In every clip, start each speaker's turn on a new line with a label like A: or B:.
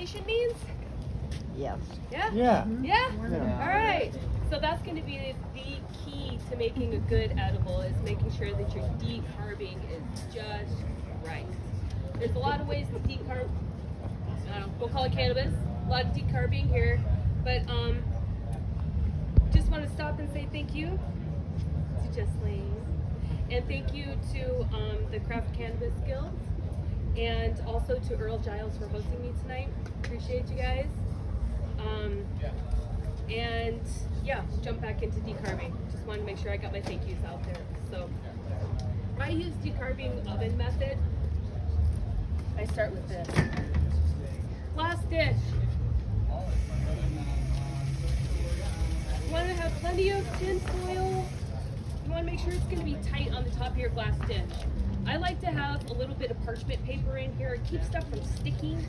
A: ventilation means?
B: Yes.
A: Yeah?
C: Yeah.
A: Yeah?
C: Yeah.
A: All right. So that's going to be the key to making a good edible, is making sure that your decarbing is just right. There's a lot of ways to decarb. We'll call it cannabis. A lot of decarbing here, but just want to stop and say thank you to Justine, and thank you to the Craft Cannabis Guild, and also to Earl, Giles for hosting me tonight. Appreciate you guys. And yeah, jump back into decarbing. Just wanted to make sure I got my thank yous out there. So I use decarbing oven method. I start with this. Last dish. You want to have plenty of tin foil. You want to make sure it's going to be tight on the top of your glass dish. I like to have a little bit of parchment paper in here. It keeps stuff from sticking.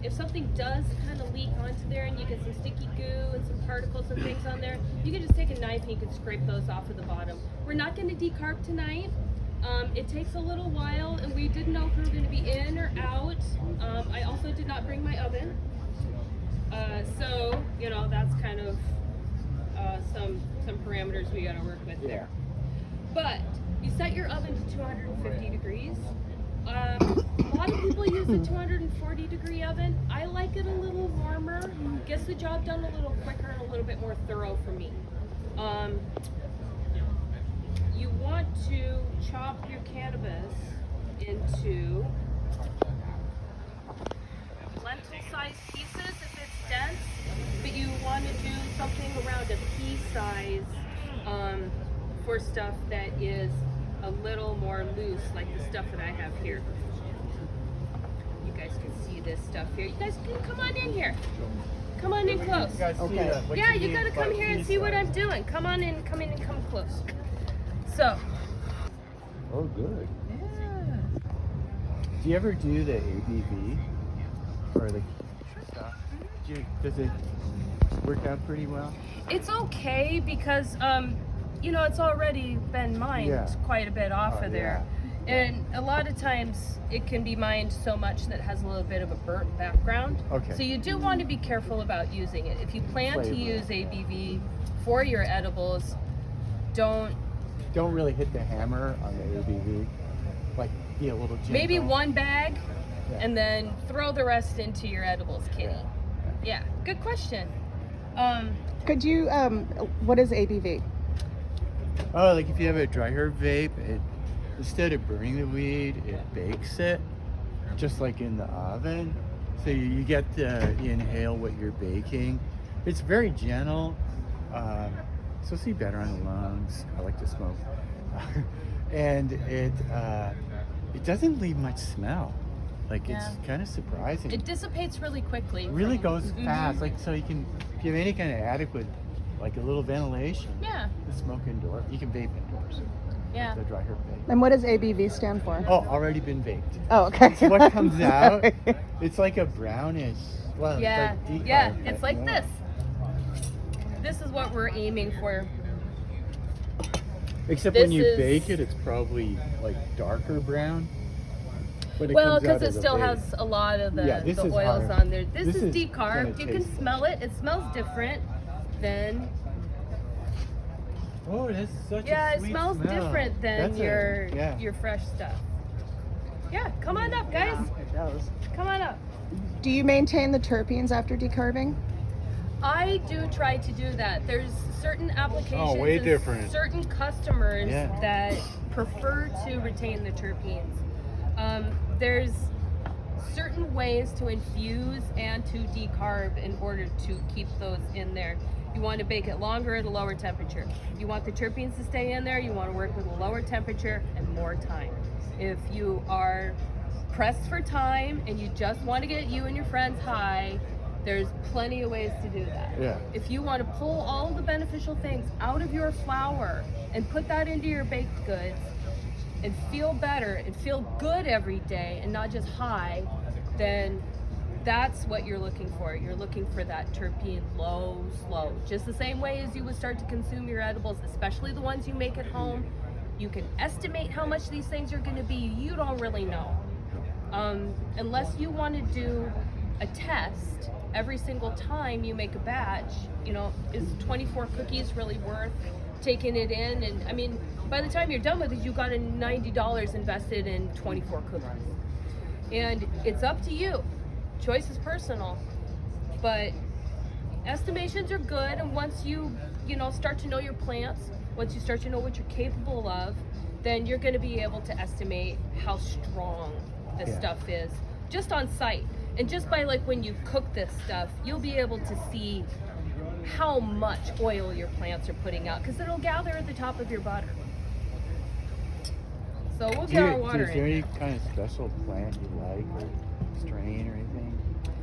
A: If something does kind of leak onto there and you get some sticky goo and some particles and things on there, you can just take a knife and you can scrape those off of the bottom. We're not going to decarb tonight. It takes a little while, and we didn't know if we were going to be in or out. I also did not bring my oven. So, you know, that's kind of some parameters we got to work with there. But you set your oven to 250 degrees. A lot of people use a 240 degree oven. I like it a little warmer. Gets the job done a little quicker and a little bit more thorough for me. You want to chop your cannabis into lentil-sized pieces if it's dense, but you want to do something around a pea size for stuff that is a little more loose, like the stuff that I have here. You guys can see this stuff here. You guys can come on in here. Come on in close.
C: Okay.
A: Yeah, you gotta come here and see what I'm doing. Come on in, come in and come close. So.
C: Oh, good.
A: Yeah.
C: Do you ever do the ABV or the stuff? Does it work out pretty well?
A: It's okay because, you know, it's already been mined quite a bit off of there. And a lot of times it can be mined so much that it has a little bit of a burnt background.
C: Okay.
A: So you do want to be careful about using it. If you plan to use ABV for your edibles, don't
C: really hit the hammer on the ABV. Like, be a little gentle.
A: Maybe one bag and then throw the rest into your edibles kitty. Yeah, good question.
B: Could you, what is ABV?
C: Oh, like if you have a dry herb vape, instead of burning the weed, it bakes it, just like in the oven. So you get to inhale what you're baking. It's very gentle, so see better on the lungs. I like to smoke. And it doesn't leave much smell. Like, it's kind of surprising.
A: It dissipates really quickly.
C: It really goes fast. Like, so you can, if you have any kind of adequate, like a little ventilation, you smoke indoors. You can vape indoors.
A: Yeah.
C: The dry herb vape.
B: And what does ABV stand for?
C: Oh, already been baked.
B: Oh, okay.
C: So what comes out, it's like a brownish, well,
A: Yeah,
C: it's like decarb,
A: yeah,
C: but
A: it's like
C: more.
A: this. This is what we're aiming for.
C: Except when you bake it, it's probably like darker brown. But it
A: Well,
C: comes out
A: because it
C: as
A: still
C: vape.
A: has a lot of the
C: this is
A: oils
C: hard.
A: on there. This is
C: gonna
A: decarb. You can
C: taste-
A: smell it. It smells different than.
C: Oh, that's such
A: Yeah,
C: a
A: it
C: sweet
A: smells
C: smell.
A: different than
C: That's
A: your fresh stuff. Yeah, come on up, guys.
B: It does.
A: Come on up.
B: Do you maintain the terpenes after decarbing?
A: I do try to do that. There's certain applications
C: way
A: and
C: different.
A: certain customers
C: Yeah.
A: that prefer to retain the terpenes. There's certain ways to infuse and to decarb in order to keep those in there. You want to bake it longer at a lower temperature. You want the terpenes to stay in there, you want to work with a lower temperature and more time. If you are pressed for time and you just want to get you and your friends high, there's plenty of ways to do that.
C: Yeah.
A: If you want to pull all the beneficial things out of your flour and put that into your baked goods and feel better and feel good every day and not just high, then that's what you're looking for. You're looking for that terpene low, slow. Just the same way as you would start to consume your edibles, especially the ones you make at home. You can estimate how much these things are going to be. You don't really know. Unless you want to do a test every single time you make a batch. Is 24 cookies really worth taking it in? And I mean, by the time you're done with it, you got a $90 invested in 24 cookies. And it's up to you. Choice is personal. But estimations are good, and once you start to know your plants, once you start to know what you're capable of, then you're going to be able to estimate how strong this stuff is just on site. And just by like when you cook this stuff, you'll be able to see how much oil your plants are putting out, because it'll gather at the top of your butter. So we'll get our water
C: Is there
A: in.
C: any kind of special plant you like, or strain or anything?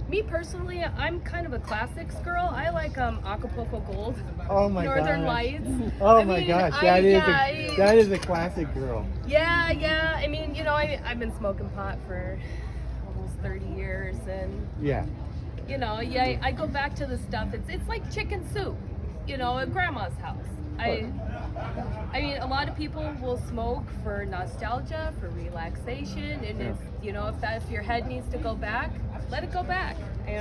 A: Me personally, I'm kind of a classics girl. I like Acapulco Gold,
C: Oh my
A: Northern
C: gosh.
A: Lights.
C: Oh
A: I
C: my
A: mean,
C: gosh,
A: I-
C: that is a classic girl.
A: Yeah. I mean, I've been smoking pot for almost 30 years, and
C: Yeah.
A: I go back to the stuff. It's like chicken soup, at grandma's house. I mean, a lot of people will smoke for nostalgia, for relaxation, and if your head needs to go back, let it go back.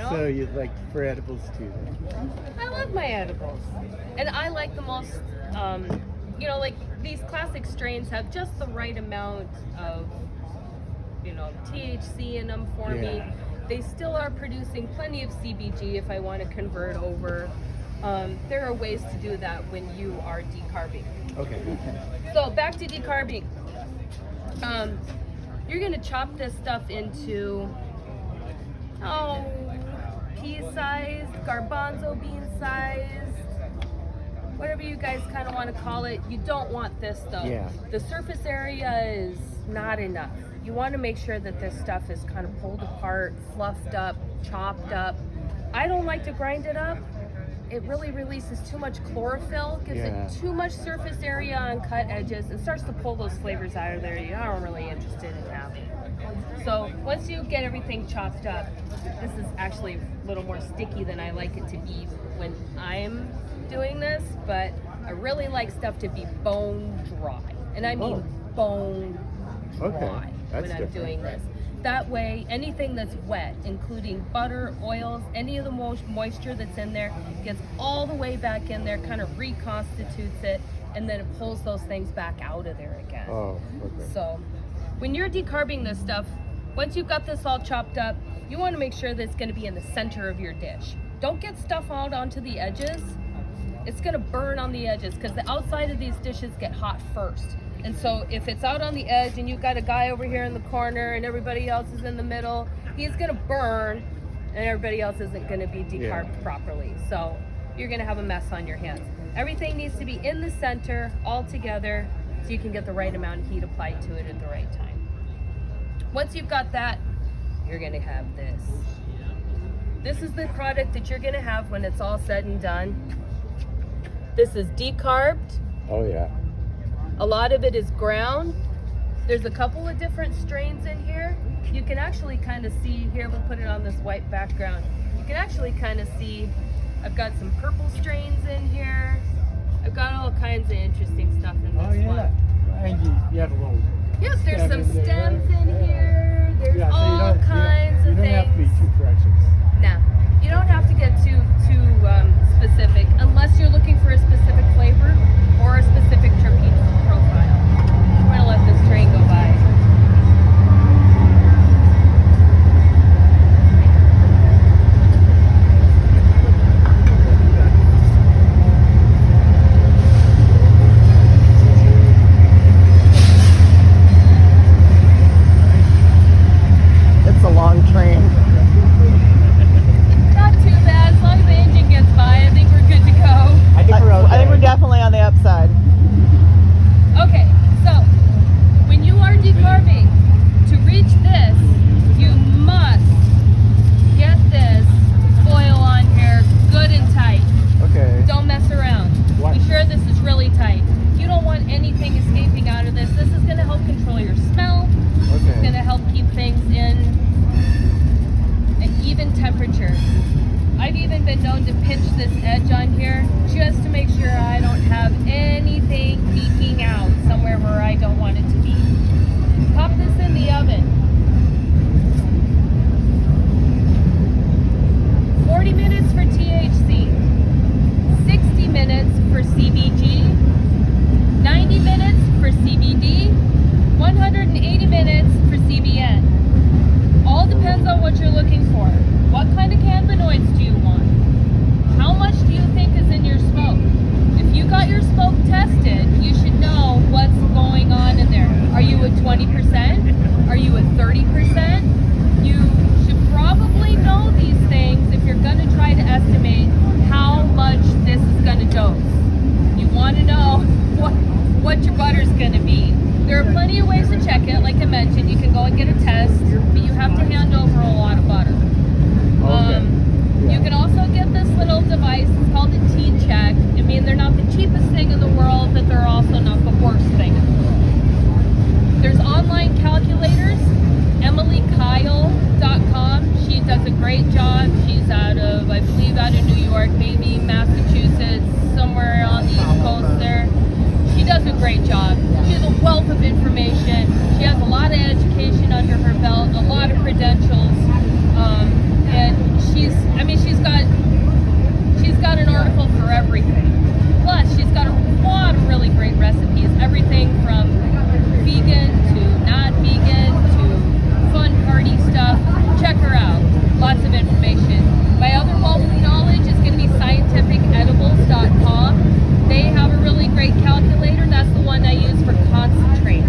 C: So you like for edibles too, then?
A: I love my edibles, and I like the most. Like these classic strains have just the right amount of, THC in them for me. They still are producing plenty of CBG if I want to convert over. There are ways to do that when you are decarbing.
C: Okay.
A: So back to decarbing. You're gonna chop this stuff into pea-sized, garbanzo bean sized, whatever you guys kind of want to call it. You don't want this though.
C: Yeah.
A: The surface area is not enough. You want to make sure that this stuff is kind of pulled apart, fluffed up, chopped up. I don't like to grind it up. It really releases too much chlorophyll, gives it too much surface area on cut edges, and starts to pull those flavors out of there you're not really interested in having. So once you get everything chopped up, this is actually a little more sticky than I like it to be when I'm doing this, but I really like stuff to be bone dry. And I mean bone dry when I'm doing this. That way, anything that's wet, including butter, oils, any of the moisture that's in there, gets all the way back in there, kind of reconstitutes it, and then it pulls those things back out of there again.
C: Oh, okay.
A: So, when you're decarbing this stuff, once you've got this all chopped up, you want to make sure that it's going to be in the center of your dish. Don't get stuff out onto the edges. It's going to burn on the edges because the outside of these dishes get hot first. And so if it's out on the edge and you've got a guy over here in the corner and everybody else is in the middle, he's going to burn and everybody else isn't going to be decarbed properly. So you're going to have a mess on your hands. Everything needs to be in the center all together so you can get the right amount of heat applied to it at the right time. Once you've got that, you're going to have this. This is the product that you're going to have when it's all said and done. This is decarbed.
C: Oh yeah.
A: A lot of it is ground. There's a couple of different strains in here. You can actually kind of see here, we'll put it on this white background. You can actually kind of see, I've got some purple strains in here. I've got all kinds of interesting stuff in this one.
C: And you have a little.
A: Yes, there's some
C: in there.
A: stems in here. There's
C: Yeah, so
A: all kinds of
C: you don't
A: things.
C: have to be too precious.
A: No, you don't have to get too specific unless you're looking for a specific flavor or a specific terpene profile. I'm gonna let this train go by.
B: It's a long train.
A: Not too bad, as long as the engine gets by, I think we're good to go.
C: I think we're okay.
B: I think we're definitely on the upside.
A: Okay, so when you are decarbing, to reach this, you must get this foil on here good and tight.
C: Okay.
A: Don't mess around.
C: What?
A: Be sure this is really tight. You don't want anything escaping out of this. This is going to help control your smell. It's going
C: Okay.
A: to help keep things in an even temperature. I've even been known to pinch this edge on here just to make sure I don't have anything leaking out somewhere where I don't want it to be. Pop this in the oven. can go and get a test, but you have to hand over a lot of butter.
C: Okay.
A: You can also get this little device. It's called a T-check. I mean, they're not the cheapest thing in the world, but they're also not the worst thing in the world. There's online calculators. EmilyKyle.com. She does a great job. She's out of, I believe, out of New York, maybe Massachusetts, somewhere on the East Coast there. She does a great job. She has a wealth of information. She has a lot of education under her belt, a lot of credentials, and she's got an article for everything. Plus, she's got a lot of really great recipes, everything from vegan to not vegan to fun party stuff. Check her out. Lots of information. My other wealth of knowledge is going to be scientificedibles.com. They have a really great calculator. That's the one I use for concentrates.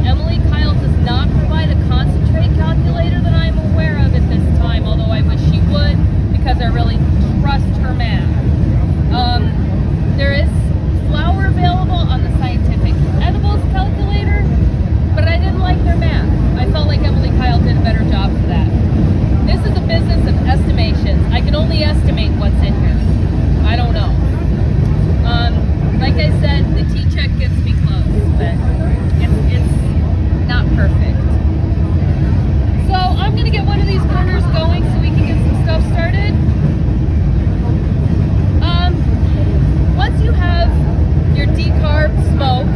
A: Emily Kyle does not provide a concentrate calculator that I'm aware of at this time, although I wish she would, because I really trust her math. There is flour available on the Scientific Edibles calculator, but I didn't like their math. I felt like Emily Kyle did a better job for that. This is a business of estimations. I can only estimate what's in here. I don't know. Like I said, the T-check gets me close, but it's not perfect. So I'm going to get one of these burners going so we can get some stuff started. Once you have your decarb smoke,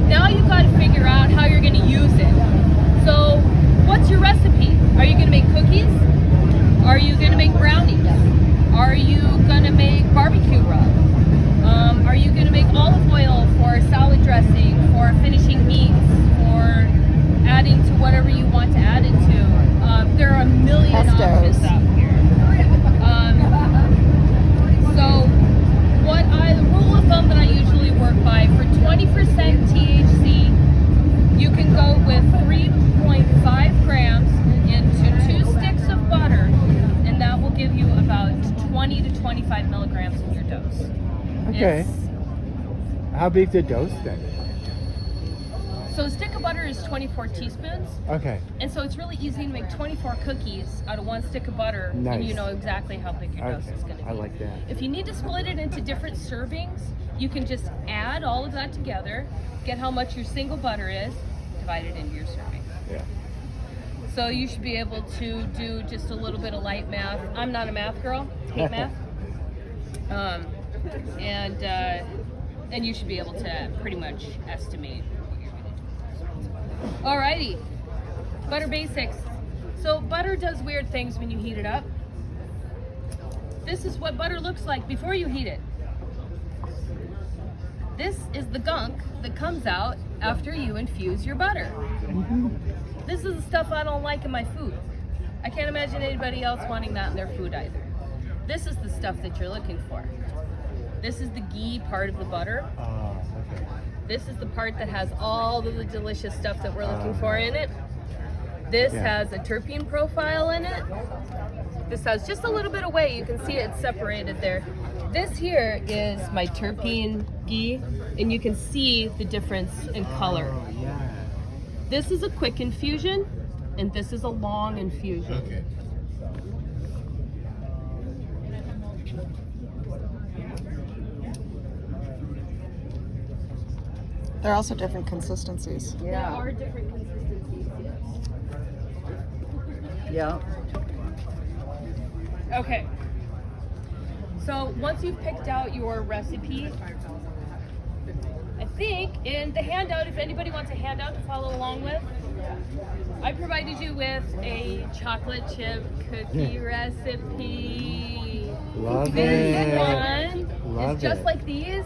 A: now you've got to figure out how you're going to use it. So what's your recipe? Are you going to make cookies? Are you going to make brownies? Are you going to make barbecue rub? Are you going to make olive oil for salad dressing, for finishing meats, for adding to whatever you want to add it to? There are a million options out here. So the rule of thumb that I usually work by, for 20% THC, you can go with 3.5 grams into 2 sticks of butter, and that will give you about 20 to 25 milligrams in your dose.
C: Okay. How big's the dose then?
A: So a stick of butter is 24 teaspoons.
C: Okay.
A: And so it's really easy to make 24 cookies out of 1 stick of butter, and
C: Nice.
A: you know exactly how big your dose is going to be.
C: I like that.
A: If you need to split it into different servings, you can just add all of that together, get how much your single butter is, divide it into your serving.
C: Yeah.
A: So you should be able to do just a little bit of light math. I'm not a math girl, hate math. And you should be able to pretty much estimate what you're going to do. Alrighty, butter basics. So butter does weird things when you heat it up. This is what butter looks like before you heat it. This is the gunk that comes out after you infuse your butter. This is the stuff I don't like in my food. I can't imagine anybody else wanting that in their food either. This is the stuff that you're looking for. This is the ghee part of the butter.
C: Oh, okay.
A: This is the part that has all of the delicious stuff that we're looking for in it. This has a terpene profile in it. This has just a little bit of whey. You can see it's separated there. This here is my terpene ghee, and you can see the difference in color.
C: Oh, yeah.
A: This is a quick infusion, and this is a long infusion.
C: Okay.
B: There are also different consistencies.
A: There are different consistencies, yes.
D: Yeah.
A: Okay. So once you've picked out your recipe, I think in the handout, if anybody wants a handout to follow along with, I provided you with a chocolate chip cookie recipe.
C: Love
A: This
C: it.
A: one
C: Love
A: is just
C: it.
A: like these,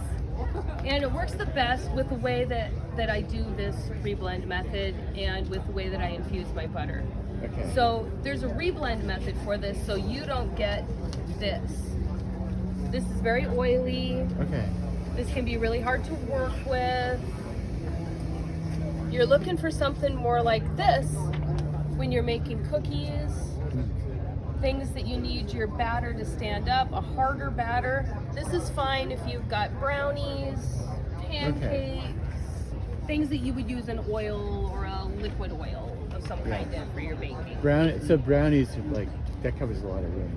A: and it works the best with the way that I do this reblend method and with the way that I infuse my butter.
C: Okay.
A: So there's a reblend method for this, so you don't get this. This is very oily.
C: Okay.
A: This can be really hard to work with. You're looking for something more like this when you're making cookies, things that you need your batter to stand up, a harder batter. This is fine if you've got brownies, pancakes, things that you would use an oil or a liquid oil of some kind in for your baking.
C: So brownies, like, that covers a lot of range.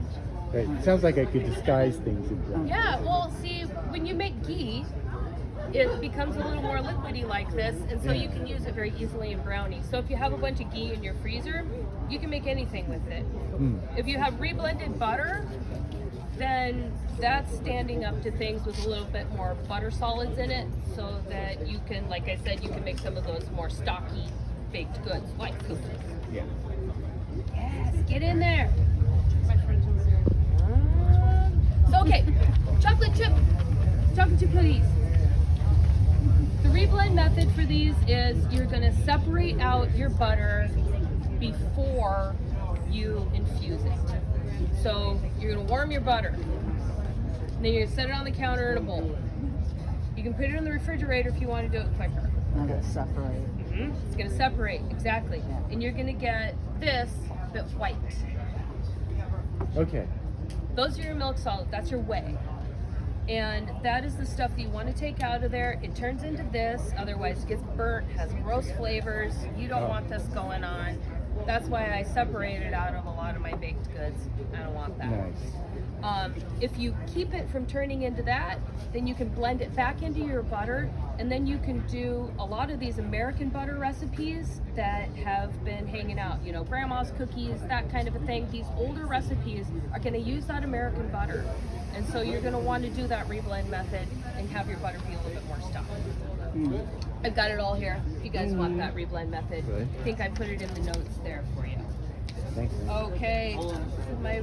C: Right. It sounds like I could disguise things in brownies.
A: Yeah, well, see, when you make ghee, it becomes a little more liquidy like this, and so you can use it very easily in brownies. So if you have a bunch of ghee in your freezer, you can make anything with it. If you have reblended butter, then that's standing up to things with a little bit more butter solids in it, so that you can, like I said, you can make some of those more stocky baked goods, like cookies.
C: Yeah.
A: Yes, get in there. So okay, chocolate chip cookies. The reblend method for these is you're going to separate out your butter before you infuse it. So you're going to warm your butter, and then you're going to set it on the counter in a bowl. You can put it in the refrigerator if you want to do it quicker.
D: Let it separate.
A: It's going to separate, exactly. And you're going to get this bit white.
C: Okay.
A: Those are your milk solids, that's your whey. And that is the stuff that you want to take out of there. It turns into this, otherwise it gets burnt, has gross flavors. You don't want this going on. That's why I separate it out of a lot of my baked goods. I don't want that.
C: Nice.
A: If you keep it from turning into that, then you can blend it back into your butter, and then you can do a lot of these American butter recipes that have been hanging out, you know, grandma's cookies, that kind of a thing. These older recipes are going to use that American butter, and so you're going to want to do that reblend method and have your butter be a little bit more stuffy. I've got it all here if you guys want that reblend method.
C: Good.
A: I think I put it in the notes there for you.
C: Thanks.
A: Okay, my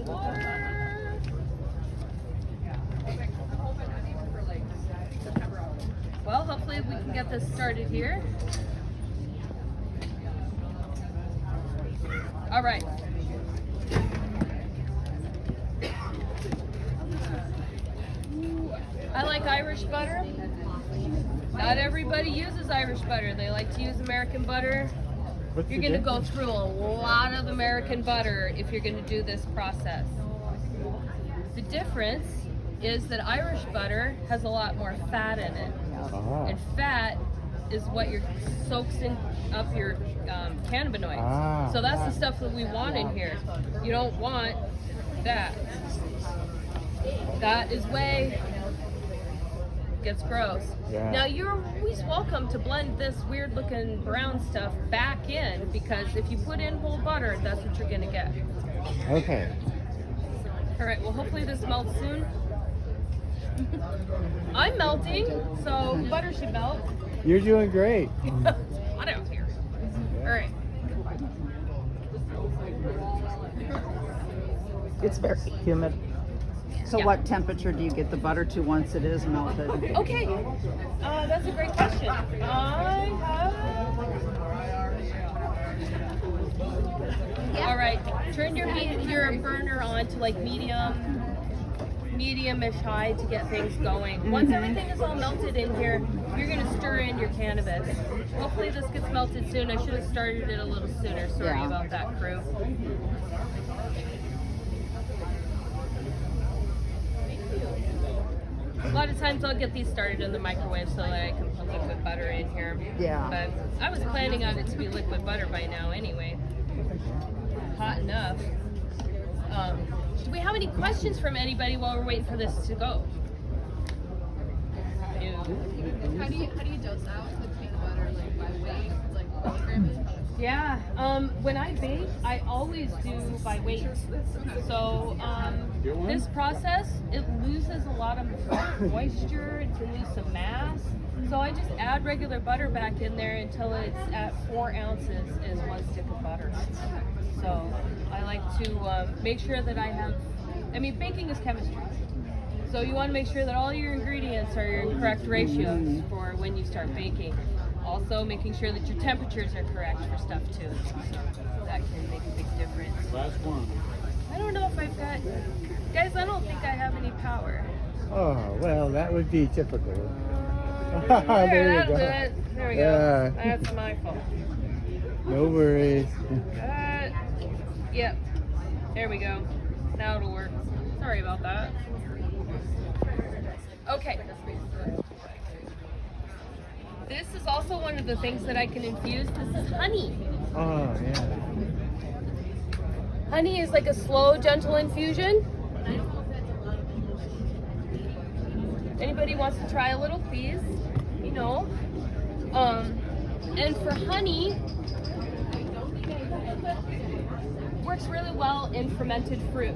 A: water. Well, hopefully we can get this started here. All right. I like Irish butter. Not everybody uses Irish butter. They like to use American butter.
C: What's
A: You're
C: the
A: going to go
C: difference?
A: through a lot of American butter if you're going to do this process. The difference is that Irish butter has a lot more fat in it.
C: Ah.
A: And fat is what soaks up your cannabinoids.
C: Ah.
A: So that's the stuff that we want in here. You don't want that. That is whey. Gets gross.
C: Yeah.
A: Now you're always welcome to blend this weird looking brown stuff back in, because if you put in whole butter, that's what you're gonna get.
C: Okay.
A: All right, well hopefully this melts soon. I'm melting, so butter should melt.
C: You're doing great.
A: Hot out here. All right.
D: It's very humid. So
A: Yeah.
D: what temperature do you get the butter to once it is melted?
A: Okay, that's a great question. All right, turn your burner on to like medium-ish high to get things going. Once everything is all melted in here, you're gonna stir in your cannabis. Hopefully this gets melted soon. I should have started it a little sooner. Sorry
D: Yeah.
A: about that, crew. A lot of times I'll get these started in the microwave so that I can put liquid butter in here.
D: Yeah.
A: But I was planning on it to be liquid butter by now anyway. Hot enough. Do we have any questions from anybody while we're waiting for this to go? No.
E: How do you dose out the peanut butter, like by weight, like grammage?
A: Yeah, when I bake, I always do by weight. So this process, it loses a lot of moisture, it can lose some mass. So I just add regular butter back in there until it's at 4 ounces is 1 stick of butter. So I like to make sure that I have, baking is chemistry. So you want to make sure that all your ingredients are in correct ratios for when you start baking. Also making sure that your temperatures are correct for stuff too. That can make a big difference.
F: Last one.
A: I don't know if I've got, guys, I don't think I have any power.
C: Oh, well, that would be typical.
A: There,
C: There you
A: that'll
C: go.
A: do it. There we go.
C: Yeah.
A: That's my fault.
C: No worries.
A: Yep. There we go. Now it'll work. Sorry about that. Okay. This is also one of the things that I can infuse. This is honey.
C: Oh, yeah.
A: Honey is like a slow, gentle infusion. Anybody wants to try a little, please, you know. And for honey, works really well in fermented fruit.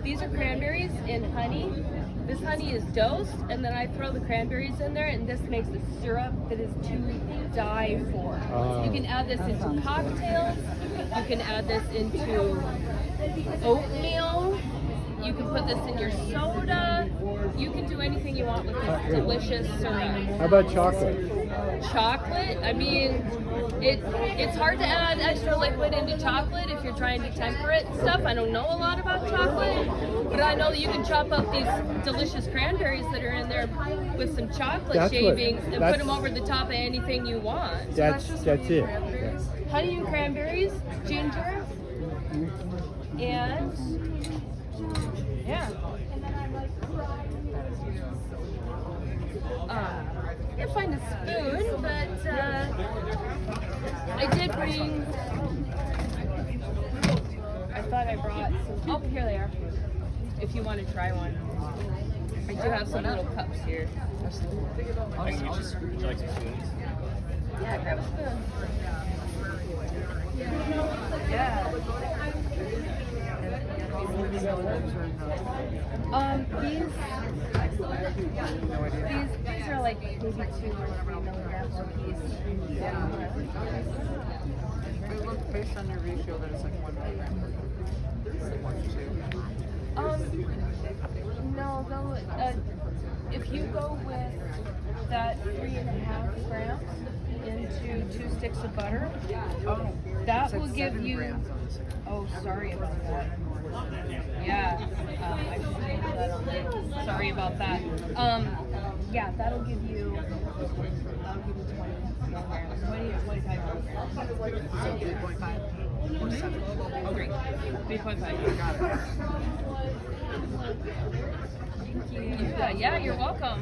A: These are cranberries in honey. This honey is dosed, and then I throw the cranberries in there, and this makes a syrup that is to die for. You can add this into cocktails. You can add this into oatmeal. You can put this in your soda. You can do anything you want with this delicious syrup.
C: How about chocolate?
A: Chocolate? I mean, it's hard to add extra liquid into chocolate if you're trying to temper it and stuff. I don't know a lot about chocolate, but I know that you can chop up these delicious cranberries that are in there with some chocolate shavings and put them over the top of anything you want.
C: That's it. Yeah.
A: Honey and cranberries, ginger, and yeah. I can't find a spoon, but I did bring. I thought I brought some. Oh, here they are. If you want to try one, I do have some little cups here.
F: Would you like some spoons?
A: Yeah, grab a spoon. Yeah. These are like maybe 2 or 3 milligrams a piece. Yeah.
D: It looks based on your ratio that it's like 1 milligram per
A: No, though, if you go with that 3.5 grams into 2 sticks of butter, that will give you. Oh, sorry about that. Yeah, I should have put that on there. Sorry about that. Yeah, that'll give you 20 milligrams. 25 milligrams.
D: So 3.5 or 7.
A: Oh, great. 3.5. Thank you. Yeah, you're welcome.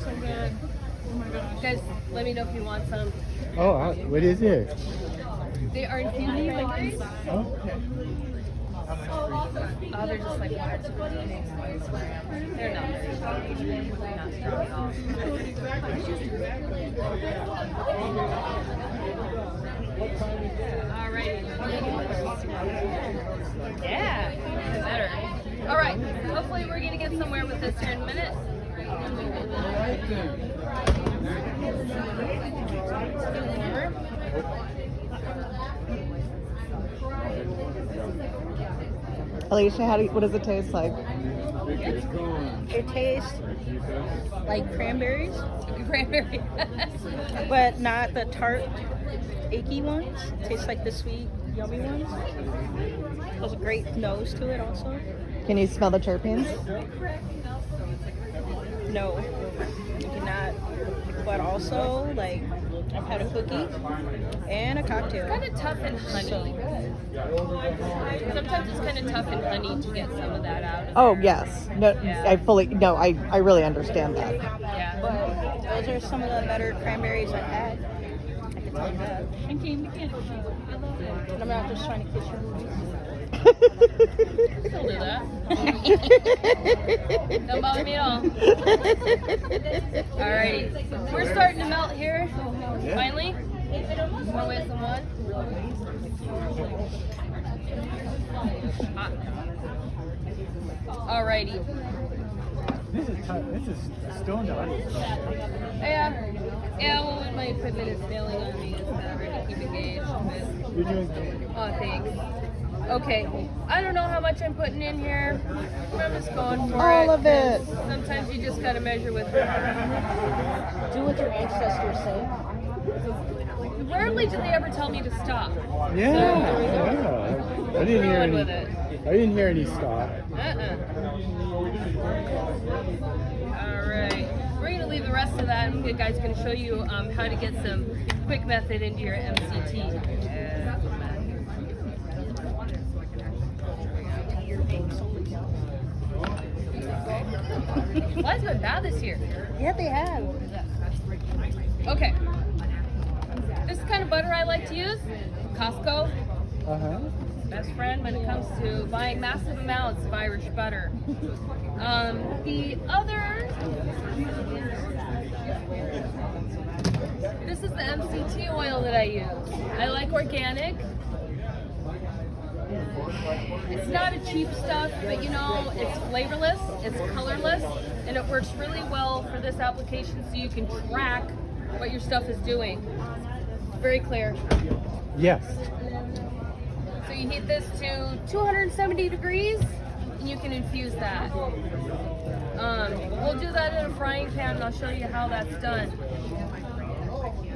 A: So good. Oh my gosh. Guys, let me know if you want some.
C: Oh, what is it?
A: They are infused berries.
C: Oh.
A: They're just like 1 or 2 grams. They're not very strong. They're not strong at all. Alrighty. Yeah, better. Alright, hopefully we're gonna get somewhere with this here in a minute.
B: Alicia, what does it taste like?
G: It tastes like cranberries,
A: Cranberry.
G: but not the tart, achy ones. It tastes like the sweet, yummy ones. There's a great nose to it also.
B: Can you smell the terpenes?
G: No, you cannot. But also, like, I've had a cookie and a cocktail.
A: Kind of tough in honey. Sometimes it's kind of tough in honey to get some of that out.
B: Oh yes. No,
A: Yeah.
B: I really understand that.
A: Yeah.
G: But those are some of the better cranberries I've had. I can tell you that. And I'm not just trying to kiss your boobies.
A: Still do that. Don't bother me at all. Alrighty. We're starting to melt here. Finally. One way some one. Alrighty.
C: This is stoned audience.
A: Yeah, well, when my equipment is failing on me, it's better to keep engaged with.
C: You're doing great.
A: Oh, thanks. Okay, I don't know how much I'm putting in here. I'm just going for
B: All of it.
A: 'cause sometimes you just gotta measure with.
G: Do what your ancestors say.
A: Rarely do they ever tell me to stop.
C: Yeah. I didn't hear
A: Going
C: any.
A: with it.
C: I didn't hear any stop.
A: All right, we're gonna leave the rest of that, and you guys can show you how to get some quick method into your MCT. Flies been bad this year.
G: Yeah, they have.
A: Okay. This is the kind of butter I like to use. Costco.
C: Uh-huh.
A: Best friend when it comes to buying massive amounts of Irish butter. The other, this is the MCT oil that I use. I like organic. It's not a cheap stuff, but you know, it's flavorless, it's colorless, and it works really well for this application so you can track what your stuff is doing. Very clear.
C: Yes.
A: So you heat this to 270 degrees and you can infuse that. We'll do that in a frying pan and I'll show you how that's done.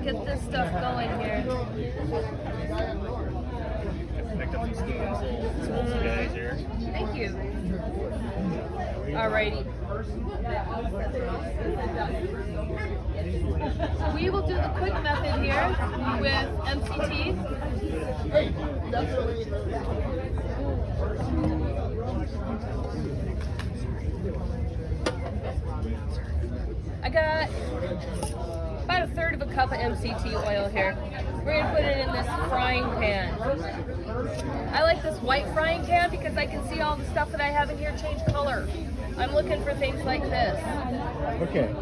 A: Get this stuff going here.
F: Picked up some spoons guys here.
A: Thank you. Alrighty. So we will do the quick method here with MCT. I got about a third of a cup of MCT oil here. We're gonna put it in this frying pan. I like this white frying pan because I can see all the stuff that I have in here change color. I'm looking for things like this.
C: Okay.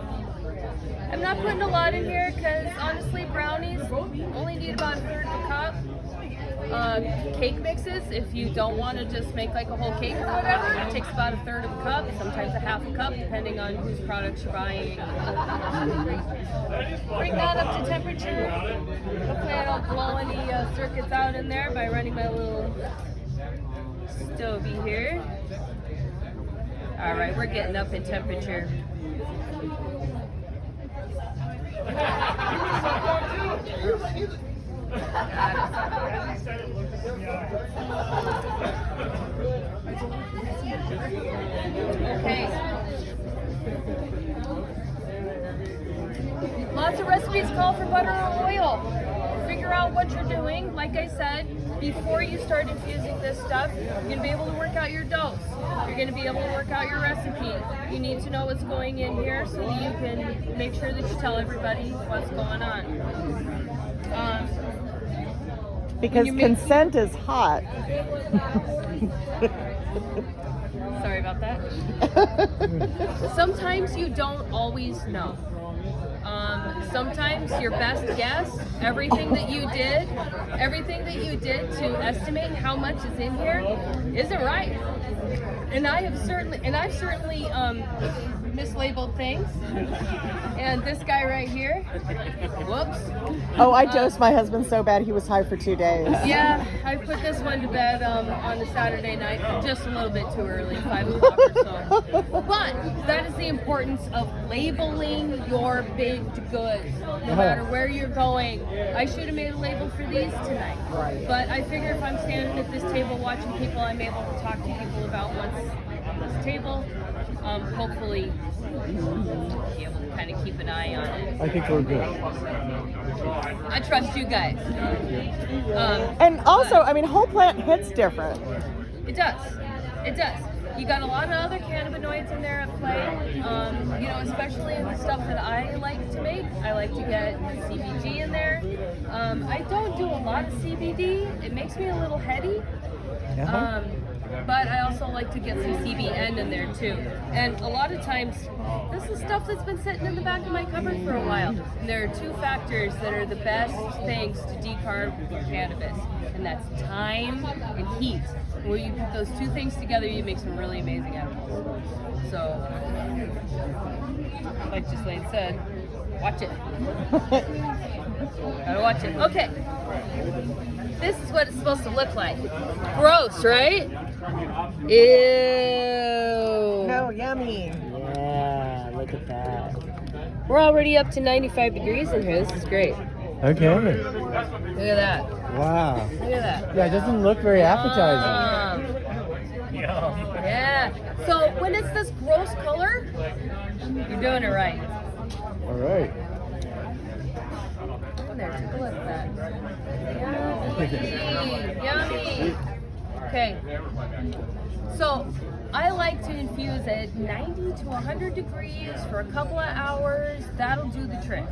A: I'm not putting a lot in here because honestly brownies only need about a third of a cup. Cake mixes, if you don't want to just make like a whole cake or whatever, it takes about a third of a cup, sometimes a half a cup, depending on whose products you're buying. Bring that up to temperature. Hopefully I don't blow any circuits out in there by running my little stovey here. All right, we're getting up in temperature. Okay. Lots of recipes call for butter or oil. Figure out what you're doing. Like I said, before you start infusing this stuff, you're going to be able to work out your dose. You're going to be able to work out your recipe. You need to know what's going in here so that you can make sure that you tell everybody what's going on.
B: Because consent is hot.
A: Sorry about that. Sometimes you don't always know. Sometimes your best guess, everything that you did to estimate how much is in here isn't right. And I've certainly mislabeled things. And this guy right here, whoops.
B: Oh, I dosed my husband so bad he was high for 2 days.
A: Yeah, I put this one to bed on a Saturday night, just a little bit too early, 5 o'clock or so. But that is the importance of labeling your baked goods, no matter where you're going. I should have made a label for these tonight, but I figure if I'm standing at this table watching people, I'm able to talk to people about what's on this table. Hopefully, be able to kind of keep an eye on it.
C: I think we're good.
A: I trust you guys.
B: And also, I mean, whole plant hits different.
A: It does. It does. You got a lot of other cannabinoids in there at play. You know, especially in the stuff that I like to make. I like to get CBG in there. I don't do a lot of CBD. It makes me a little heady. But I also like to get some CBN in there too. And a lot of times, this is stuff that's been sitting in the back of my cupboard for a while. And there are two factors that are the best things to decarb cannabis, and that's time and heat. And when you put those two things together, you make some really amazing edibles. So, like Ghislaine said, watch it. Gotta watch it. Okay. This is what it's supposed to look like. Gross, right? Ew.
B: No, yummy.
A: Yeah, look at that. We're already up to 95 degrees in here. This is great.
C: Okay.
A: Look at that.
C: Wow.
A: Look at that.
C: Yeah, it doesn't look very appetizing.
A: Yeah. So when it's this gross color, you're doing it right.
C: All right.
A: Oh, there, take a look at that. Yummy. Yummy. Okay. So I like to infuse at 90 to 100 degrees for a couple of hours. That'll do the trick.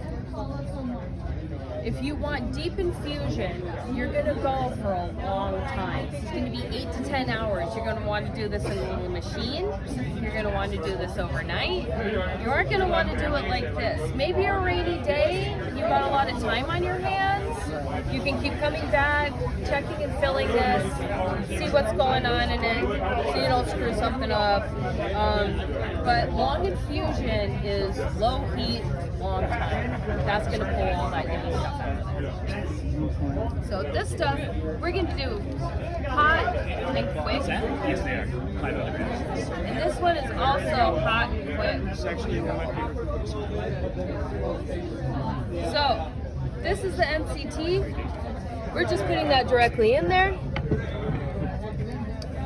A: If you want deep infusion, you're gonna go for a long time. It's gonna be 8 to 10 hours. You're gonna want to do this in a little machine. You're gonna want to do this overnight. You aren't gonna want to do it like this. Maybe a rainy day, you got a lot of time on your hands. You can keep coming back, checking and filling this, see what's going on in it, so you don't screw something up. But long infusion is low heat, long time. That's gonna pull all that yummy stuff out of there. So this stuff, we're gonna do hot and quick.
F: Yes, they are. 500 grams.
A: And this one is also hot and quick.
F: This is actually one of my favorite foods.
A: So, this is the MCT. We're just putting that directly in there.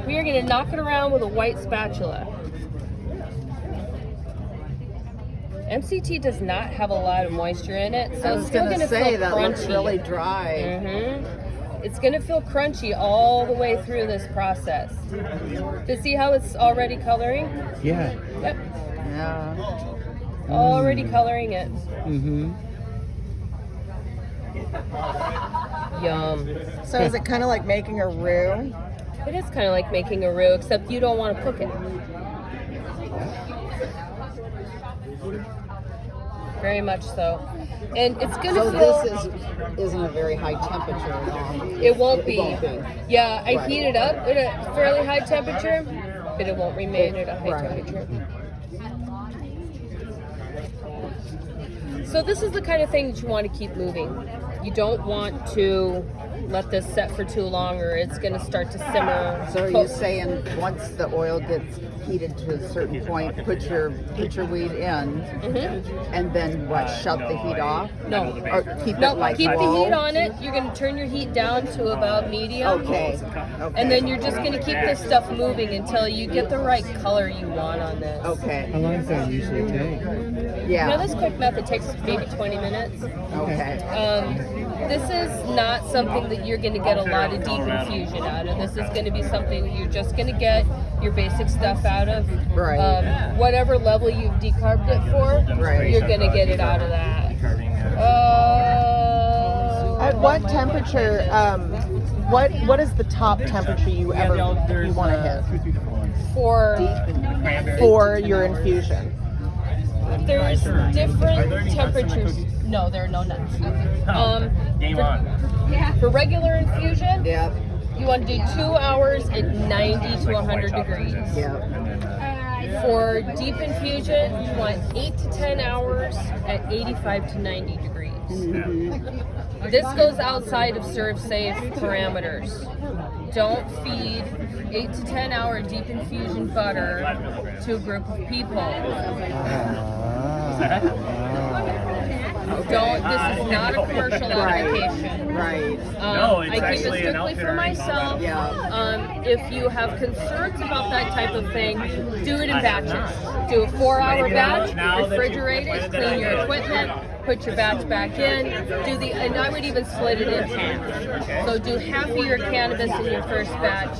A: We are going to knock it around with a white spatula. MCT does not have a lot of moisture in it, so it's still going to feel crunchy.
D: that looks really dry.
A: It's going to feel crunchy all the way through this process. To see how it's already coloring?
C: Yeah.
A: Yep.
D: Yeah.
A: Already coloring it.
C: Mm-hmm.
A: Yum.
B: So is it kind of like making a roux?
A: It is kind of like making a roux, except you don't want to cook it. Very much so. And it's going to
D: So
A: feel...
D: this isn't a very high temperature at all.
A: It won't be.
D: It won't be.
A: Yeah, I
D: Right.
A: heat it up at a fairly high temperature, but it won't remain at a high
D: Right.
A: temperature. So this is the kind of thing that you want to keep moving. You don't want to let this set for too long or it's going to start to simmer.
D: So are you saying once the oil gets heated to a certain point, put your weed in, and then what? Shut the heat off?
A: No.
D: Or keep
A: No,
D: it like
A: keep the
D: low?
A: heat on it. You're going to turn your heat down to about medium.
D: Okay.
A: And then you're just going to keep this stuff moving until you get the right color you want on this.
D: Okay.
C: How long does that usually take?
D: Yeah.
A: Now this quick method takes maybe 20 minutes.
D: Okay.
A: This is not something that you're going to get a lot of deep infusion out of. This is going to be something you're just going to get your basic stuff out of.
D: Right.
A: Whatever level you've decarbed it for,
D: Right.
A: you're going to get it out of that.
B: At what temperature? What is the top temperature you want to hit for your infusion?
A: There's different temperatures. No, there are no nuts.
F: Game on.
A: For regular infusion,
D: Yep.
A: you want to do 2 hours at 90 to 100 degrees.
D: Yep.
A: For deep infusion, you want 8 to 10 hours at 85 to 90 degrees. This goes outside of serve safe parameters. Don't feed 8 to 10 hour deep infusion butter to a group of people. Don't, this is not a commercial application.
D: Right.
F: No, it's
A: I keep it
F: actually an
A: strictly for
F: outfitter.
A: myself.
D: Yeah.
A: If you have concerns about that type of thing, do it in batches. Do a 4-hour batch, refrigerate it, clean your equipment, put your batch back in, and I would even split it in half. So do half of your cannabis in your first batch,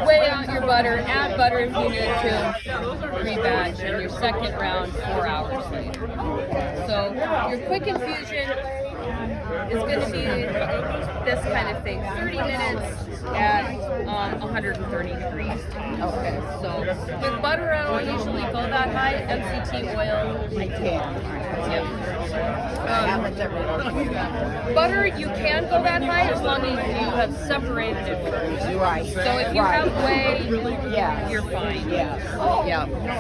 A: weigh out your butter, add butter if you need to, rebatch, and your second round 4 hours later. So your quick infusion is going to be this kind of thing, 30 minutes at 130 degrees.
D: Okay.
A: So with butter, I don't usually go that high. MCT oil, I can. Yep. Butter, you can go that high as long as you have separated it first.
D: Right.
A: So if you have whey, you're fine.
D: Yeah.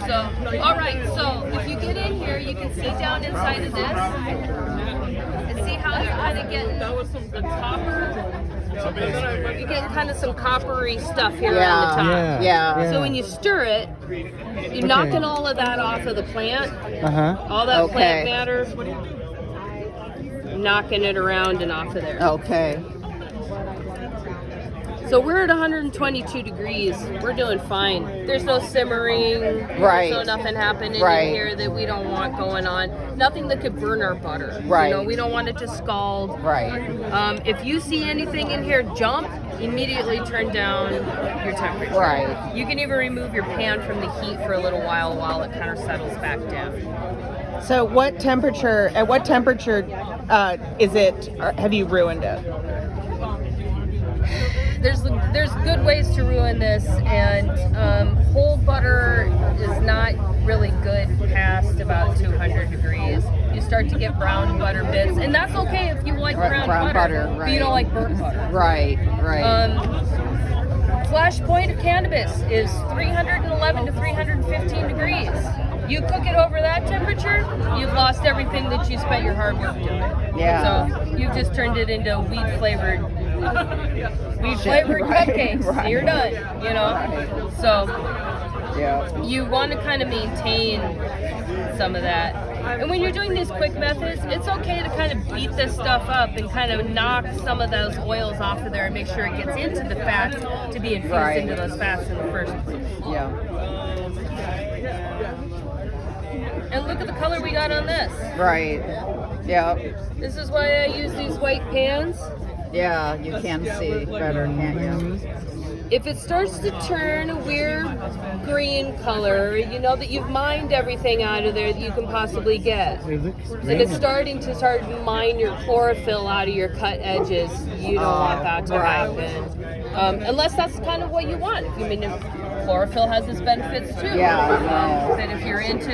A: So, all right. So if you get in here, you can see down inside of this and see how you're kind of getting the copper. You're getting kind of some coppery stuff here on the top.
D: Yeah.
A: So when you stir it, you're knocking all of that off of the plant. All that plant matter, knocking it around and off of there.
D: Okay.
A: So we're at 122 degrees. We're doing fine. There's no simmering.
D: Right.
A: There's no nothing happening
D: Right.
A: in here that we don't want going on. Nothing that could burn our butter.
D: Right.
A: You know, we don't want it to scald.
D: Right.
A: If you see anything in here jump, immediately turn down your temperature.
D: Right.
A: You can even remove your pan from the heat for a little while it kind of settles back down.
B: So at what temperature is it, or have you ruined it?
A: There's good ways to ruin this, and whole butter is not really good past about 200 degrees. You start to get brown butter bits, and that's okay if you like brown butter, but you don't like burnt butter.
D: Right.
A: Flash point of cannabis is 311 to 315 degrees. You cook it over that temperature, you've lost everything that you spent your hard work doing.
D: Yeah.
A: So you've just turned it into weed flavored
D: Right.
A: cupcakes.
D: Right.
A: You're done, you know? So
D: Yeah.
A: you want to kind of maintain some of that. And when you're doing these quick methods, it's okay to kind of beat this stuff up and kind of knock some of those oils off of there and make sure it gets into the fats to be infused
D: Right.
A: into those fats in the first place.
D: Yeah.
A: And look at the color we got on this.
D: Right. Yeah.
A: This is why I use these white pans.
D: Yeah. You can see better, can't you?
A: If it starts to turn a weird green color, you know that you've mined everything out of there that you can possibly get. If it's starting to mine your chlorophyll out of your cut edges, you don't want that to happen. Unless that's kind of what you want. I mean, if chlorophyll has its benefits too.
D: Yeah.
A: That if you're into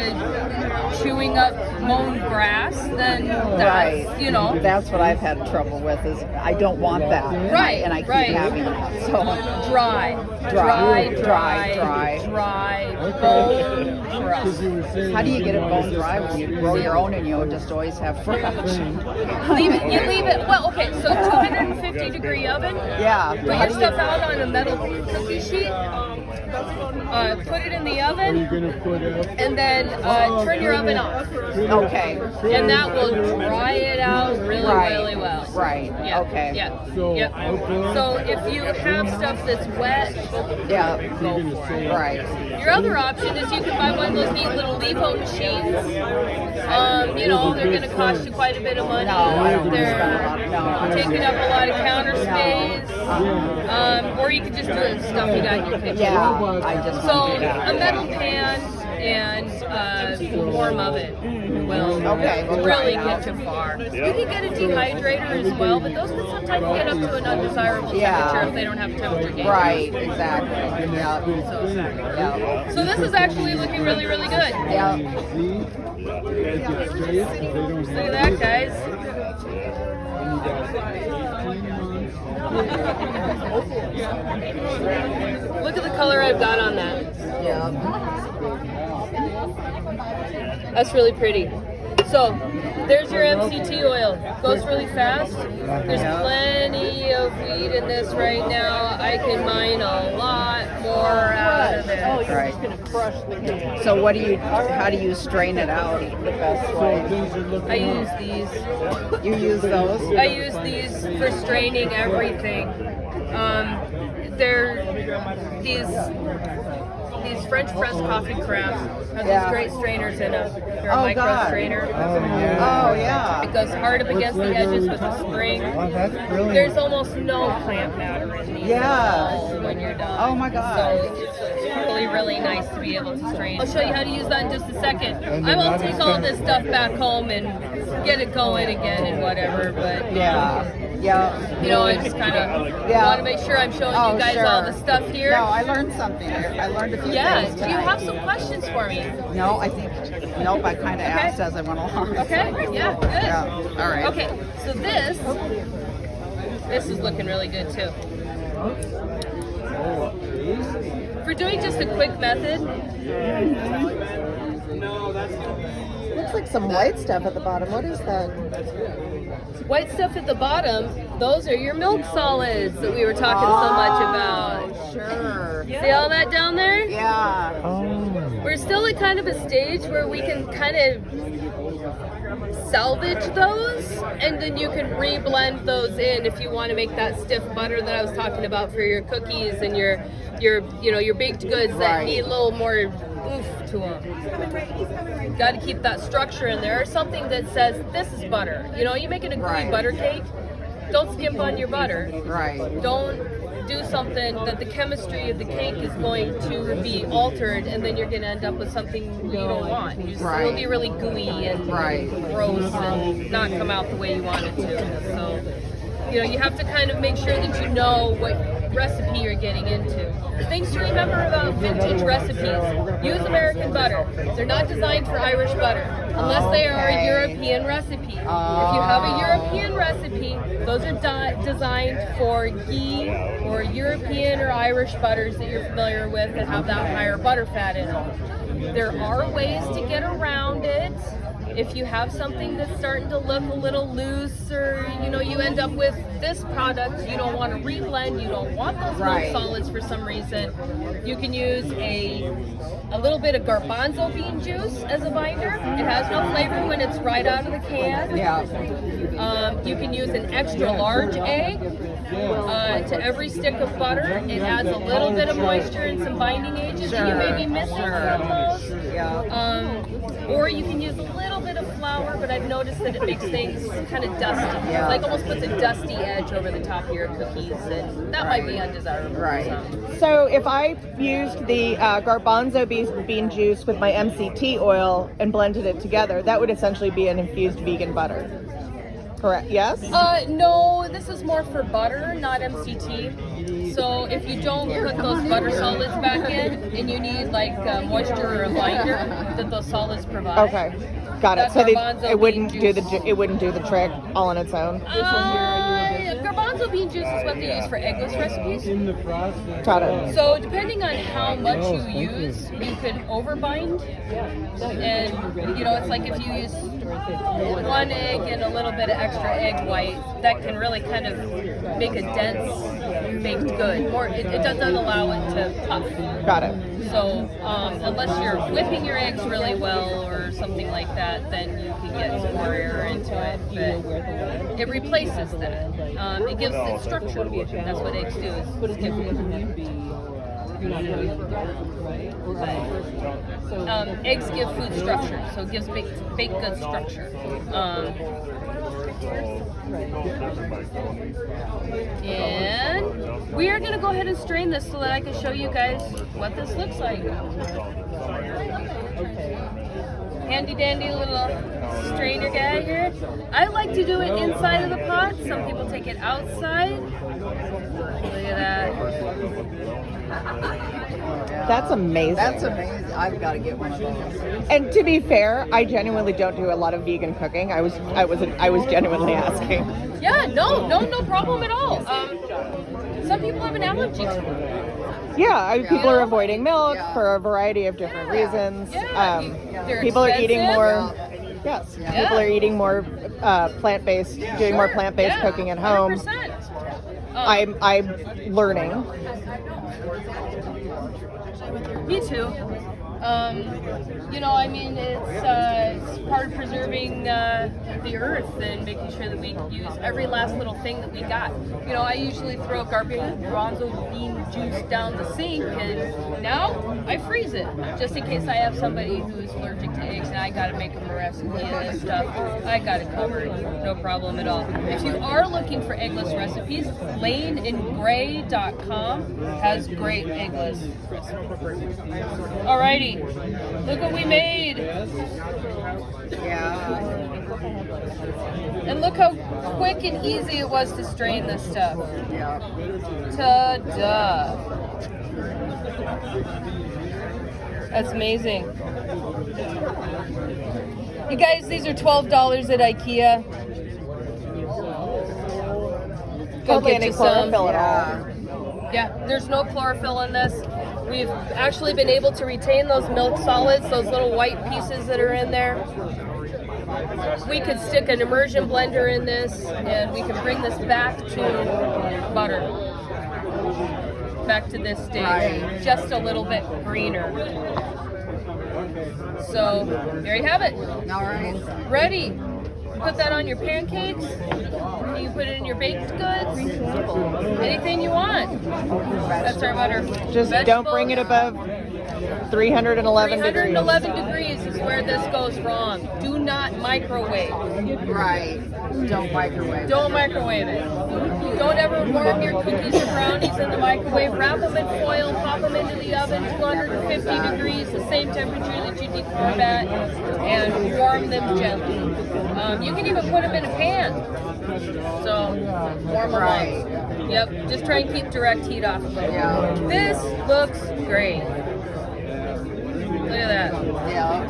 A: chewing up mown grass, then that's,
D: Right.
A: you know.
D: That's what I've had trouble with is I don't want that.
A: Right,
D: And I keep
A: right.
D: having that. So
A: Dry,
D: Dry.
A: bone dry.
D: how do you get it bone dry when you grow your own and you just always have fresh?
A: Leave it, well, okay, so 250 degree oven.
D: Yeah.
A: Put your stuff out on a metal cookie sheet. Put it in the oven, and then turn your oven off.
D: Okay.
A: And that will dry it out really,
D: Right.
A: really well.
D: Right.
A: Yeah.
D: Okay.
A: Yeah. Yep. So if you have stuff that's wet,
D: Yeah.
A: go for it.
D: Right.
A: Your other option is you can buy one of those neat little Levo machines. You know, they're going to cost you quite a bit of money.
D: No, I don't
A: They're
D: spend a lot. No.
A: taking up a lot of counter space. Or you can just do it with stuff you got in your kitchen.
D: Yeah. I just
A: So
D: want to do that.
A: a metal pan and warm oven will
D: Okay, we'll try
A: really
D: it
A: get
D: out.
A: you far. You can get a dehydrator as well, but those can sometimes get up to an undesirable
D: Yeah.
A: temperature if they don't have a temperature gauge.
D: Right. Exactly. Yeah. Yeah.
A: So this is actually looking really, really good.
D: Yeah.
A: Look at that, guys. Look at the color I've got on that.
D: Yeah.
A: That's really pretty. So, there's your MCT oil. Goes really fast. There's plenty of weed in this right now. I can mine a lot more out of it.
D: Right. So how do you strain it out the best way?
A: I use these.
D: You use those?
A: I use these for straining everything. They're these French press coffee crafts have
D: Yeah.
A: these great strainers in them. They're a
D: Oh,
A: micro
D: God.
A: strainer.
D: Oh, yeah.
A: It goes hard up against the edges with a spring.
C: Oh, that's brilliant.
A: There's almost no plant matter in these
D: Yeah.
A: at all when you're done.
D: Oh, my God.
A: So it's really, really nice to be able to strain. I'll show you how to use that in just a second.
C: And
A: I
C: then
A: will
C: that
A: take
C: is
A: all
C: kind of-
A: this stuff back home and get it going again and whatever, but
D: Yeah. Yeah.
A: you know, I just kind of
D: Yeah.
A: want to make sure I'm showing
D: Oh,
A: you guys
D: sure.
A: all the stuff here.
D: No, I learned something. I learned a few
A: Yeah,
D: things
A: do you
D: tonight.
A: have some questions for me?
D: No, I think, nope, I kind of asked as I went along.
A: Okay, yeah, good.
D: Yeah, all right.
A: Okay, so this is looking really good too. For doing just a quick method,
B: Looks like some white stuff at the bottom. What is that?
A: white stuff at the bottom, those are your milk solids that we were talking so much about.
D: Sure.
A: See all that down there?
D: Yeah.
C: Oh.
A: We're still at kind of a stage where we can kind of salvage those, and then you can reblend those in if you want to make that stiff butter that I was talking about for your cookies and your baked goods that need a little more oof to them. Got to keep that structure in there, or something that says this is butter. You're making a gooey butter cake. Don't skimp on your butter.
D: Right.
A: Don't do something that the chemistry of the cake is going to be altered, and then you're going to end up with something you don't want. It'll be really gooey and gross and not come out the way you want it to. So, you have to kind of make sure that you know what recipe you're getting into. Things to remember about vintage recipes. Use American butter. They're not designed for Irish butter unless they are a European recipe. If you have a European recipe, those are designed for ghee or European or Irish butters that you're familiar with that have that higher butter fat in them. There are ways to get around it. If you have something that's starting to look a little loose, or you end up with this product, you don't want to reblend, you don't want those milk solids for some reason, you can use a little bit of garbanzo bean juice as a binder. It has no flavor when it's right out of the can. You can use an extra large egg to every stick of butter. It adds a little bit of moisture and some binding agents that you may be missing from those. Or you can use a little bit of flour, but I've noticed that it makes things kind of dusty. Like almost puts a dusty edge over the top of your cookies, and that might be undesirable.
B: So if I used the garbanzo bean juice with my MCT oil and blended it together, that would essentially be an infused vegan butter. Correct? Yes?
A: No, this is more for butter, not MCT. So if you don't put those butter solids back in, and you need like moisture or a binder that those solids provide.
B: Okay, got it. So it wouldn't do the trick all on its own.
A: Garbanzo bean juice is what they use for eggless recipes.
B: Got it.
A: So depending on how much you use, you could overbind. And it's like if you use one egg and a little bit of extra egg white, that can really kind of make a dense baked good. It doesn't allow it to puff.
B: Got it.
A: So unless you're whipping your eggs really well or something like that, then you can get some more air into it. But it replaces that. It gives it structure. That's what eggs do. Eggs give food structure, so it gives baked good structure. And we are going to go ahead and strain this so that I can show you guys what this looks like. Handy dandy little strainer guy here. I like to do it inside of the pot. Some people take it outside. Look at that.
B: That's amazing.
D: That's amazing. I've got to get one of those.
B: And to be fair, I genuinely don't do a lot of vegan cooking. I was genuinely asking.
A: Yeah, no problem at all. Some people have an allergy to it.
B: Yeah, people are avoiding milk for a variety of different reasons. People are eating more. Yes, people are eating more plant-based, doing more plant-based cooking at home.
A: 100%.
B: I'm learning.
A: Me too. It's part of preserving the earth and making sure that we use every last little thing that we got. I usually throw garbanzo bean juice down the sink, and now I freeze it just in case I have somebody who's allergic to eggs and I got to make them a recipe and stuff. I got it covered, no problem at all. If you are looking for eggless recipes, laneandgray.com has great eggless recipes. Alrighty, look what we made. And look how quick and easy it was to strain this stuff. Ta-da! That's amazing. You guys, these are $12 at IKEA. Go get you some. Yeah, there's no chlorophyll in this. We've actually been able to retain those milk solids, those little white pieces that are in there. We could stick an immersion blender in this, and we can bring this back to butter. Back to this stage, just a little bit greener. So there you have it.
D: All right.
A: Ready. Put that on your pancakes. You can put it in your baked goods. Anything you want. That's our butter.
B: Just don't bring it above 311 degrees.
A: 311 degrees is where this goes wrong. Do not microwave.
D: Right. Don't microwave.
A: Don't microwave it. Don't ever warm your cookies or brownies in the microwave. Wrap them in foil, pop them into the oven, 250 degrees, the same temperature that you decorp at, and warm them gently. You can even put them in a pan. So, warm them
D: Right.
A: up. Yep, just try and keep direct heat off of them.
D: Yeah.
A: This looks great. Look at that.
D: Yeah.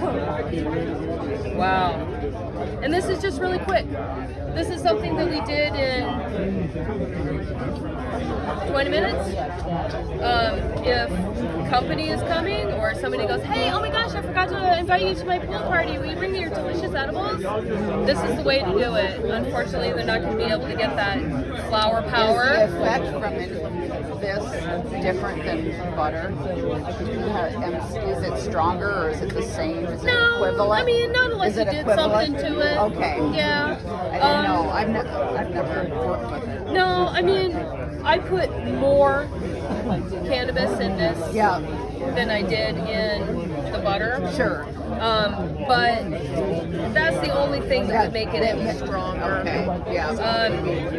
A: Wow. And this is just really quick. This is something that we did in 20 minutes. If company is coming or somebody goes, hey, oh my gosh, I forgot to invite you to my pool party. Will you bring me your delicious edibles? This is the way to do it. Unfortunately, they're not going to be able to get that flower power.
D: Is the effect from this different than butter? Is it stronger or is it the same? Is it equivalent?
A: I mean, not unless
D: Is
A: you
D: it
A: did
D: equivalent?
A: something to it.
D: Okay.
A: Yeah.
D: I don't know. I've never worked with it.
A: No, I mean, I put more cannabis in this
D: Yeah.
A: than I did in the butter.
D: Sure.
A: But that's the only thing that would make it any stronger.
D: Okay. Yeah.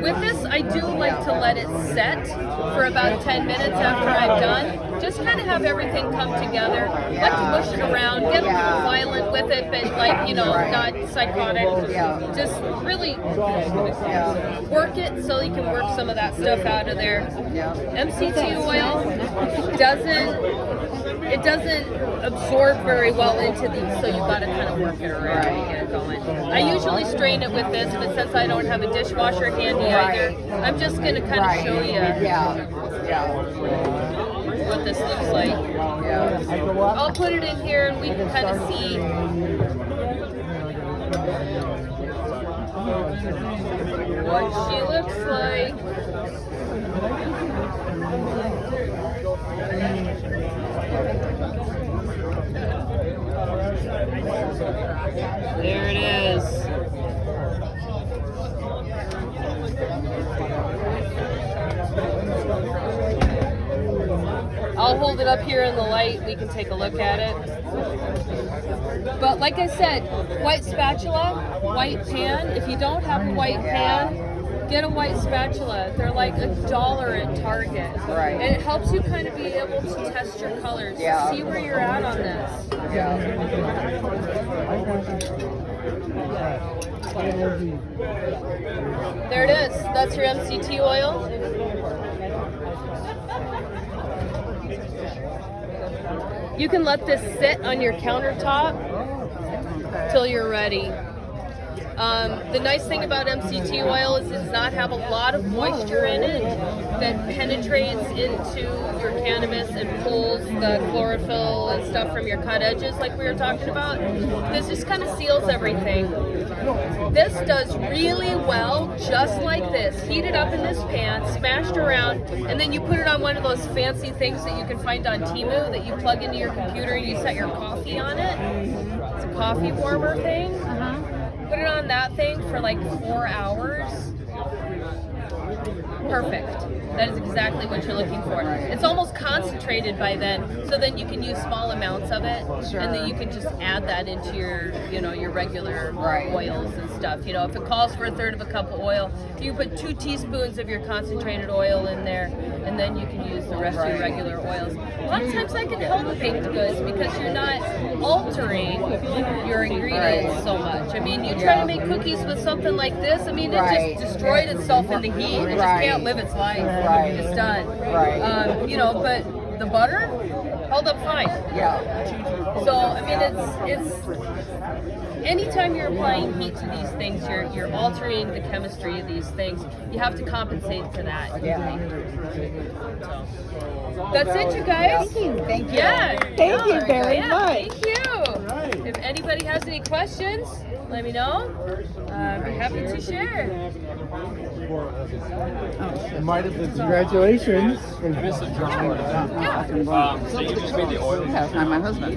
A: With this, I do like to let it set for about 10 minutes after I'm done. Just kind of have everything come together. Like to push it around, get a little violent with it, but like, you know, not psychotic.
D: Yeah.
A: Just really work it so you can work some of that stuff out of there.
D: Yeah.
A: MCT oil doesn't absorb very well into these, so you've got to kind of work it around and get it going. I usually strain it with this, but since I don't have a dishwasher handy either, I'm just going to kind of show you what this looks like. I'll put it in here and we can kind of see what she looks like. There it is. I'll hold it up here in the light. We can take a look at it. But like I said, white spatula, white pan. If you don't have a white pan, get a white spatula. They're like $1 at Target.
D: Right.
A: And it helps you kind of be able to test your colors.
D: Yeah.
A: See where you're at on this. There it is. That's your MCT oil. You can let this sit on your countertop till you're ready. The nice thing about MCT oil is it does not have a lot of moisture in it that penetrates into your cannabis and pulls the chlorophyll and stuff from your cut edges like we were talking about. This just kind of seals everything. This does really well just like this. Heat it up in this pan, smashed around, and then you put it on one of those fancy things that you can find on Temu that you plug into your computer and you set your coffee on it. It's a coffee warmer thing. Put it on that thing for like 4 hours. Perfect. That is exactly what you're looking for. It's almost concentrated by then, so then you can use small amounts of it, and then you can just add that into your, you know, your regular oils and stuff. You know, if it calls for 1/3 of a cup of oil, you put 2 teaspoons of your concentrated oil in there, and then you can use the rest of your regular oils. A lot of times I can help baked goods because you're not altering your ingredients so much. I mean, you try to make cookies with something like this, I mean, it just destroyed itself in the heat. It just can't live its life. It's done. You know, but the butter held up fine. So, I mean, it's anytime you're applying heat to these things, you're altering the chemistry of these things. You have to compensate for that. So, that's it, you guys.
D: Thank you.
A: Yeah.
B: Thank you very much.
A: Thank you. If anybody has any questions, let me know. I'd be happy to share.
C: Congratulations.
F: So you just made the oil.
D: Yeah, my husband.